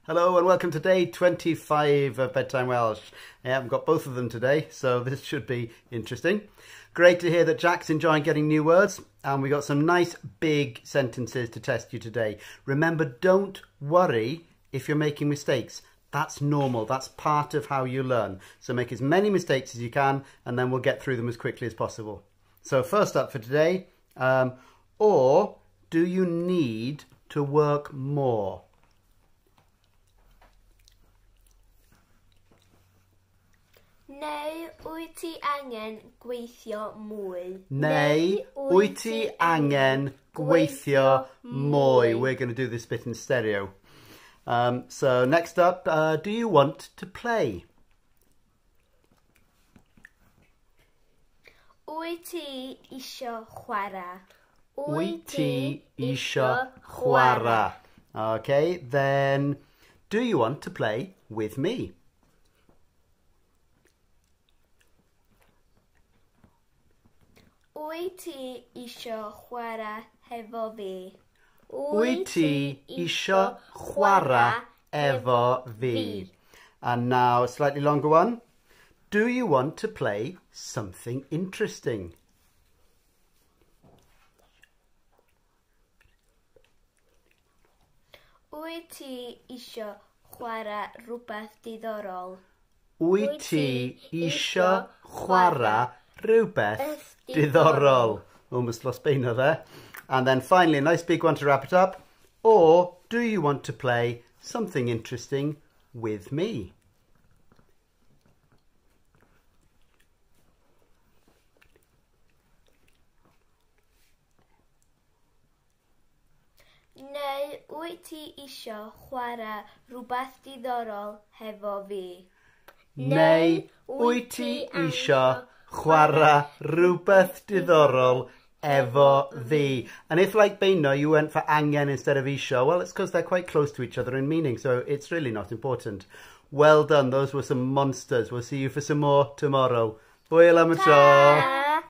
Hello and welcome to day 25 of Bedtime Welsh. I haven't got both of them today, so this should be interesting. Great to hear that Jack's enjoying getting new words, and we got some nice big sentences to test you today. Remember, don't worry if you're making mistakes. That's normal. That's part of how you learn. So make as many mistakes as you can, and then we'll get through them as quickly as possible. So first up for today, or do you need to work more? Neu wyt ti angen gweithio mwy? Neu wyt ti angen gweithio mwy? We're going to do this bit in stereo. So next up, do you want to play? Wyt ti isio chwarae? Wyt ti isio chwarae? Okay, then do you want to play with me? Wyt ti isio chwarae hefo fi? Wyt ti isio chwarae efo fi? And now a slightly longer one. Do you want to play something interesting? Wyt ti isio chwarae rhywbeth diddorol? Wyt ti isio chwarae rhywbeth diddorol? Almost lost beino there. And then finally, a nice big one to wrap it up. Or do you want to play something interesting with me? Neu wyt ti isio chwarae rhywbeth diddorol hefo fi? Neu wyt ti isio chwarae rhywbeth diddorol efo fi? And if, like Beino, you went for angen instead of isio, well, it's because they're quite close to each other in meaning, so it's really not important. Well done, those were some monsters. We'll see you for some more tomorrow. Hwyl am y tro.